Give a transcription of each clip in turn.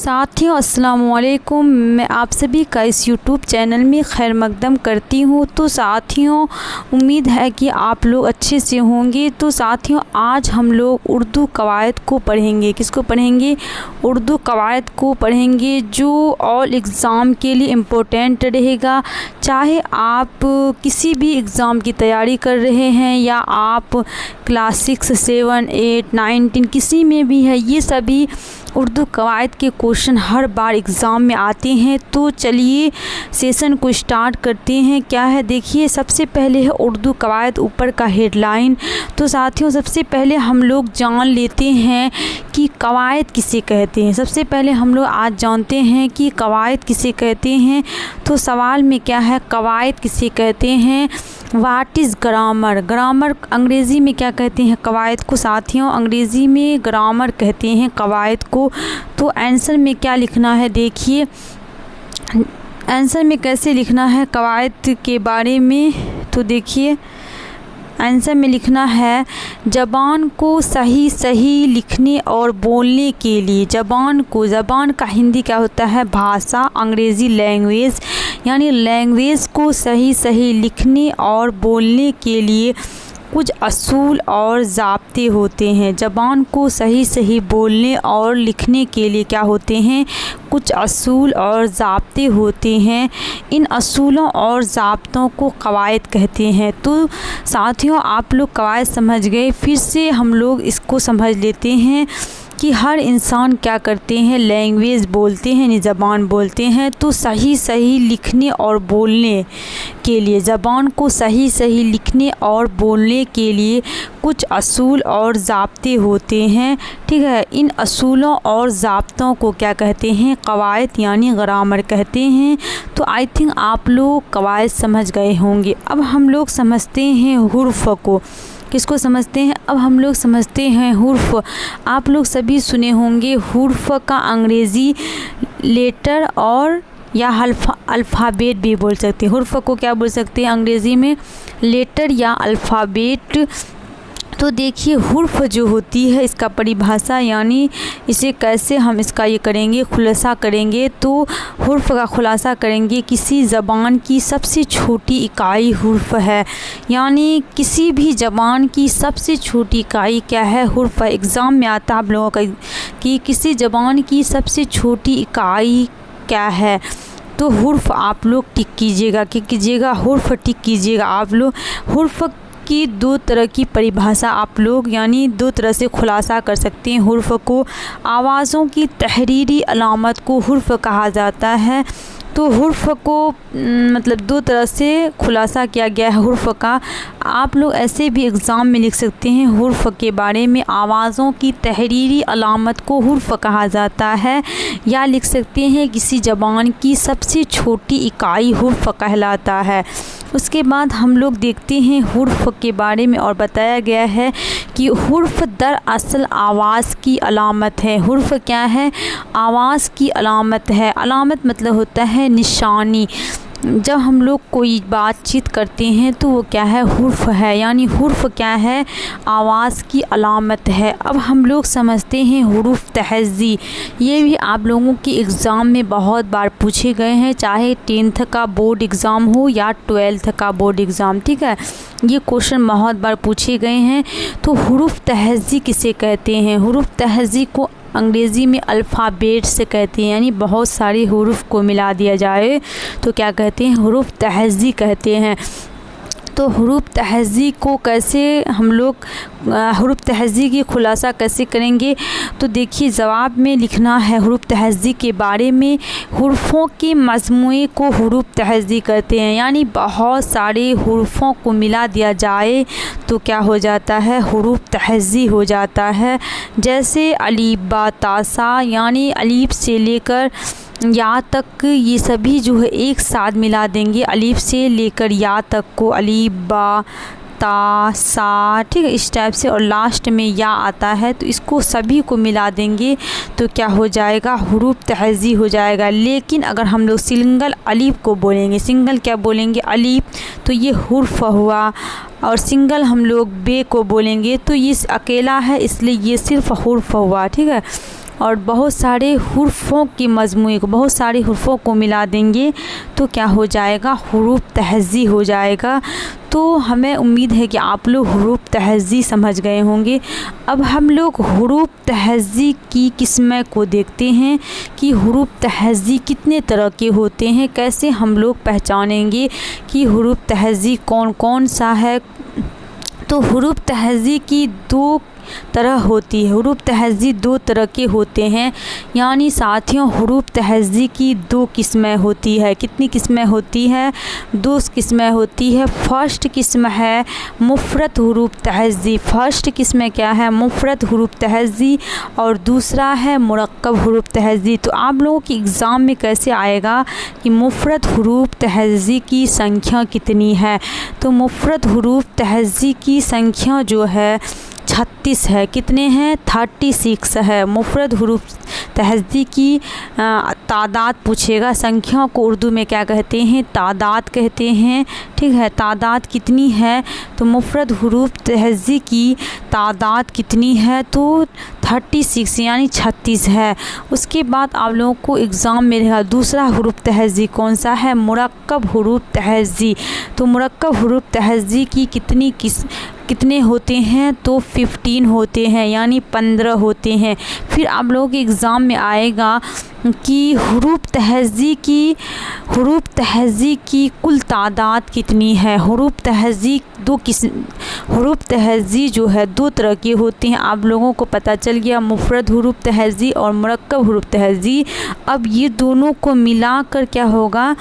साथियों अस्सलाम वालेकुम। मैं आप सभी का इस यूट्यूब चैनल में खैर मकदम करती हूँ। तो साथियों उम्मीद है कि आप लोग अच्छे से होंगे। तो साथियों आज हम लोग उर्दू कवायद को पढ़ेंगे। किसको पढ़ेंगे? उर्दू कवायद को पढ़ेंगे, जो ऑल एग्ज़ाम के लिए इम्पोर्टेंट रहेगा। चाहे आप किसी भी एग्ज़ाम की तैयारी कर रहे हैं या आप क्लास 6, 7, 8, 9, 10 किसी में भी है, ये सभी उर्दू कवायद के क्वेश्चन हर बार एग्ज़ाम में आते हैं। तो चलिए सेशन को स्टार्ट करते हैं। क्या है देखिए, सबसे पहले है उर्दू कवायद, ऊपर का हेडलाइन। तो साथियों सबसे पहले हम लोग जान लेते हैं कि कवायद किसे कहते हैं। सबसे पहले हम लोग आज जानते हैं कि कवायद किसे कहते हैं। तो सवाल में क्या है, कवायद किसे कहते हैं? What is grammar? ग्रामर अंग्रेज़ी में क्या कहते हैं कवायद को? साथियों अंग्रेज़ी में ग्रामर कहते हैं कवायद को। तो आंसर में क्या लिखना है देखिए, आंसर में कैसे लिखना है कवायद के बारे में। तो देखिए आंसर में लिखना है, ज़बान को सही सही लिखने और बोलने के लिए। ज़बान का हिंदी क्या होता है? भाषा, अंग्रेज़ी लैंग्वेज। यानी लैंग्वेज को सही सही लिखने और बोलने के लिए कुछ असूल और ज़ाब्ते होते हैं। ज़बान को सही सही बोलने और लिखने के लिए क्या होते हैं? कुछ असूल और ज़ाब्ते होते हैं। इन असूलों और ज़ाब्तों को कवायद कहते हैं। तो साथियों आप लोग कवायद समझ गए। फिर से हम लोग इसको समझ लेते हैं कि हर इंसान क्या करते हैं? लैंग्वेज बोलते हैं, यानी ज़बान बोलते हैं। तो सही सही लिखने और बोलने के लिए, ज़बान को सही सही लिखने और बोलने के लिए कुछ असूल और ज़ाब्ते होते हैं। ठीक है, इन असूलों और ज़ाब्तों को क्या कहते हैं? कवायद यानी ग्रामर कहते हैं। तो आई थिंक आप लोग कवायद समझ गए होंगे। अब हम लोग समझते हैं हुर्फ़ को। किसको समझते हैं? अब हम लोग समझते हैं हुर्फ़। आप लोग सभी सुने होंगे हुर्फ़ का अंग्रेज़ी लेटर और या अल्फ़ाबेट भी बोल सकते हैं। हुर्फ़ को क्या बोल सकते हैं अंग्रेज़ी में? लेटर या अल्फ़ाबेट। तो देखिए हुर्फ़ जो होती है, इसका परिभाषा यानी इसे कैसे हम इसका ये करेंगे, खुलासा करेंगे। तो हुर्फ़ का खुलासा करेंगे, किसी ज़बान की सबसे छोटी इकाई हुर्फ़ है। यानी किसी भी ज़बान की सबसे छोटी इकाई क्या है? हुर्फ़। एग्ज़ाम में आता है आप लोगों का कि किसी ज़बान की सबसे छोटी इकाई क्या है। तो हुर्फ़ आप लोग टिक कीजिएगा, कि कीजिएगा हुर्फ़ टिक कीजिएगा आप लोग। हुर्फ़ की दो तरह की परिभाषा आप लोग यानी दो तरह से खुलासा कर सकते हैं हुर्फ़ को। आवाज़ों की तहरीरी अलामत को हुर्फ़ कहा जाता है। तो हुर्फ़ को मतलब दो तरह से खुलासा किया गया है हुर्फ़ का। आप लोग ऐसे भी एग्ज़ाम में लिख सकते हैं हुर्फ़ के बारे में, आवाज़ों की तहरीरी अलामत को हुर्फ़ कहा जाता है। या लिख सकते हैं किसी ज़बान की सबसे छोटी इकाई हुर्फ़ कहलाता है। उसके बाद हम लोग देखते हैं हुर्फ़ के बारे में और बताया गया है कि हुर्फ़ दरअसल आवाज़ की अलामत है। हुर्फ़ क्या है? आवाज़ की अलामत है। अलामत मतलब होता है निशानी। जब हम लोग कोई बातचीत करते हैं तो वो क्या है? हुर्फ़ है। यानी हुर्फ़ क्या है? आवाज़ की अलामत है। अब हम लोग समझते हैं हुरूफ़ तहज़ी। ये भी आप लोगों के एग्ज़ाम में बहुत बार पूछे गए हैं, चाहे 10th का बोर्ड एग्ज़ाम हो या 12th का बोर्ड एग्ज़ाम। ठीक है, ये क्वेश्चन बहुत बार पूछे गए हैं। तो हुरूफ़ तहज़ी किसे कहते हैं? हुरूफ़ तहज़ी को अंग्रेज़ी में अल्फ़ाबेट से कहते हैं। यानी बहुत सारे हुरूफ़ को मिला दिया जाए तो क्या कहते हैं? हुरूफ़ तहज़ी कहते हैं। तो हुरूफ़ तहज़ी को कैसे हम लोग हुरूफ़ तहज़ी की खुलासा कैसे करेंगे? तो देखिए जवाब में लिखना है हुरूफ़ तहज़ी के बारे में, हुरूफ़ों के मजमूए को हुरूफ़ तहज़ी कहते हैं। यानी बहुत सारे हुरूफ़ों को मिला दिया जाए तो क्या हो जाता है? हुरूफ़ तहज़ी हो जाता है। जैसे अलीफ बा ता सा, यानी अलीफ से लेकर या तक ये सभी जो है एक साथ मिला देंगे, अलीफ से लेकर या तक को, अलीफ बा ता सा, ठीक है, इस टाइप से। और लास्ट में या आता है तो इसको सभी को मिला देंगे तो क्या हो जाएगा? हुरूफ़ तहज़ी हो जाएगा। लेकिन अगर हम लोग सिंगल अलीफ को बोलेंगे, सिंगल क्या बोलेंगे? अलीफ, तो ये हुर्फ़ हुआ। और सिंगल हम लोग बे को बोलेंगे तो ये अकेला है, इसलिए ये सिर्फ़ हुर्फ़ हुआ। ठीक है, اور بہت سارے حروفوں کے مجموعے کو، بہت سارے حروفوں کو ملا دیں گے تو کیا ہو جائے گا؟ حروف تہجی ہو جائے گا۔ تو ہمیں امید ہے کہ آپ لوگ حروف تہجی سمجھ گئے ہوں گے۔ اب ہم لوگ حروف تہجی کی قسمیں کو دیکھتے ہیں کہ حروف تہجی کتنے طرح کے ہوتے ہیں، کیسے ہم لوگ پہچانیں گے کہ حروف تہجی کون کون سا ہے۔ تو حروف تہجی کی دو طرح ہوتی ہے، حروف تہجی دو طرح کے ہوتے ہیں، یعنی ساتھیوں حروف تہجی کی دو قسمیں ہوتی ہے۔ کتنی قسمیں ہوتی ہے؟ دو قسمیں ہوتی ہے۔ فرسٹ قسم ہے مفرد حروف تہجی۔ فرسٹ قسم کیا ہے؟ مفرد حروف تہجی، اور دوسرا ہے مرکب حروف تہجی۔ تو آپ لوگوں کی ایگزام میں کیسے آئے گا کہ مفرد حروف تہجی کی سنکھیا کتنی ہے؟ تو مفرد حروف تہجی کی سنکھیا جو ہے 36 ہے۔ کتنے ہیں؟ 36 ہے۔ مفرد حروف تہجی کی تعداد پوچھے گا، سنکھیا کو اردو میں کیا کہتے ہیں؟ تعداد کہتے ہیں، ٹھیک ہے۔ تعداد کتنی ہے؟ تو مفرد حروف تہجی کی تعداد کتنی ہے؟ تو 36 یعنی 36 ہے۔ اس کے بعد آپ لوگوں کو ایگزام میں رہا دوسرا حروف تہجی کون سا ہے؟ مرکب حروف تہجی۔ تو مرکب حروف تہجی کی کتنے ہوتے ہیں؟ تو 15 ہوتے ہیں، یعنی 15 ہوتے ہیں۔ پھر آپ لوگوں کے ایگزام میں آئے گا کہ حروف تہجی کی کل تعداد کتنی ہے۔ حروف تہجی جو ہے دو طرح کے ہوتے ہیں، آپ لوگوں کو پتہ چل گیا، مفرد حروف تہجی اور مرکب حروف تہجی۔ اب یہ دونوں کو ملا کر کیا ہوگا؟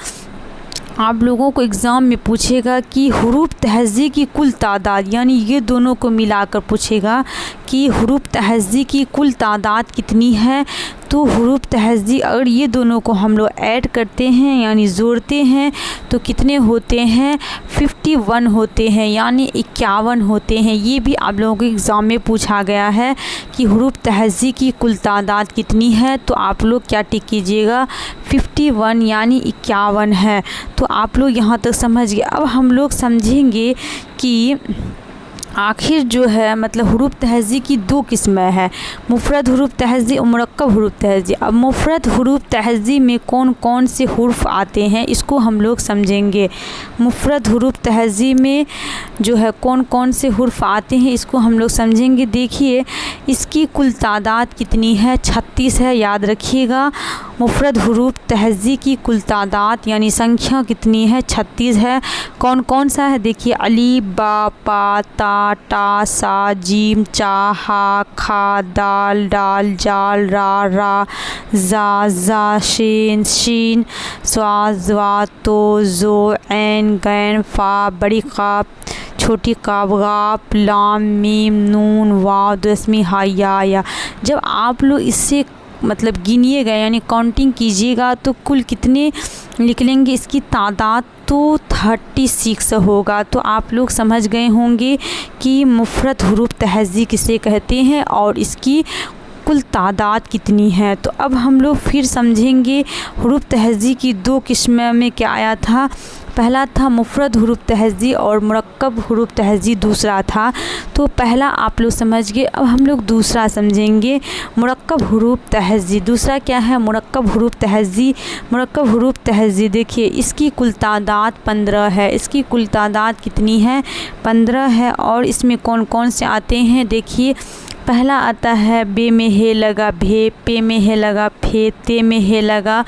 آپ لوگوں کو ایگزام میں پوچھے گا کہ حروف تہجی کی کل تعداد، یعنی یہ دونوں کو ملا کر پوچھے گا کہ حروف تہجی کی کل تعداد کتنی ہے۔ تو حروف تہجی اگر یہ دونوں کو ہم لوگ ایڈ کرتے ہیں یعنی جوڑتے ہیں تو کتنے ہوتے ہیں؟ 51 ہوتے ہیں، یعنی 51 ہوتے ہیں۔ یہ بھی آپ لوگوں کو ایگزام میں پوچھا گیا ہے کہ حروف تہجی کی کل تعداد کتنی ہے، تو آپ لوگ کیا ٹک کیجیے گا؟ 51 یعنی 51 ہے۔ تو آپ لوگ یہاں تک سمجھ گئے۔ اب ہم لوگ سمجھیں گے کہ آخر جو ہے مطلب حروف تہجی کی دو قسمیں ہیں، مفرد حروف تہجی اور مرکب حروف تہجی۔ اب مفرد حروف تہجی میں کون کون سے حروف آتے ہیں اس کو ہم لوگ سمجھیں گے۔ مفرد حروف تہجی میں جو ہے کون کون سے حروف آتے ہیں اس کو ہم لوگ سمجھیں گے۔ دیکھیے اس کی کل تعداد کتنی ہے؟ 36 ہے، یاد رکھیے گا۔ مفرد حروف تہجی کی کل تعداد یعنی سنکھیا کتنی ہے؟ 36 ہے۔ کون کون سا ہے؟ دیکھیے الف با پا تا ٹا سا جیم چا ہا کھا دال ڈال جال را را زا زا شین شین سوا زوا تو زو عین غین فا بڑی قاف چھوٹی قاف غاف لام میم نون واو دسمی ہا یا۔ جب آپ لوگ اس سے مطلب گنیے گئے یعنی کاؤنٹنگ کیجیے گا تو کل کتنے نکلیں گے؟ اس کی تعداد تو 36 ہوگا۔ تو آپ لوگ سمجھ گئے ہوں گے کہ مفرد حروف تہجی کسے کہتے ہیں اور اس کی کل تعداد کتنی ہے۔ تو اب ہم لوگ پھر سمجھیں گے حروف تہجی کی دو قسمیں میں کیا آیا تھا۔ پہلا تھا مفرد حروف تہجی اور مرکب حروف تہجی دوسرا تھا۔ تو پہلا آپ لوگ سمجھ گئے، اب ہم لوگ دوسرا سمجھیں گے مرکب حروف تہجی۔ دوسرا کیا ہے؟ مرکب حروف تہجی۔ مرکب حروف تہجی دیکھیے اس کی کل تعداد 15 ہے۔ اس کی کل تعداد کتنی ہے؟ 15 ہے۔ اور اس میں کون کون سے آتے ہیں؟ دیکھیے پہلا آتا ہے بے میں ہے لگا بھے، پے میں ہے لگا پھے، تے میں ہے لگا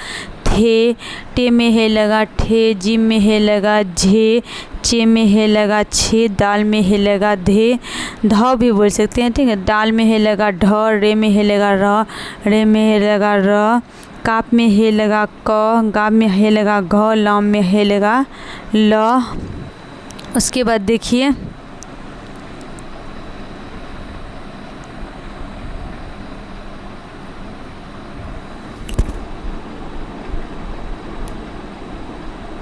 تھے، ٹے میں ہے لگا ٹھے، جیم میں ہے لگا جھے، چے میں ہے لگا چھے، دال میں ہے لگا دھے، دھو بھی بول سکتے ہیں، ٹھیک ہے۔ دال میں ہے لگا ڈھو، رے میں ہے لگا را، رے میں ہے لگا را، کاپ میں ہے لگا ک، گاب میں ہے لگا گھ، لام میں ہے لگا ل۔ اس کے بعد دیکھیے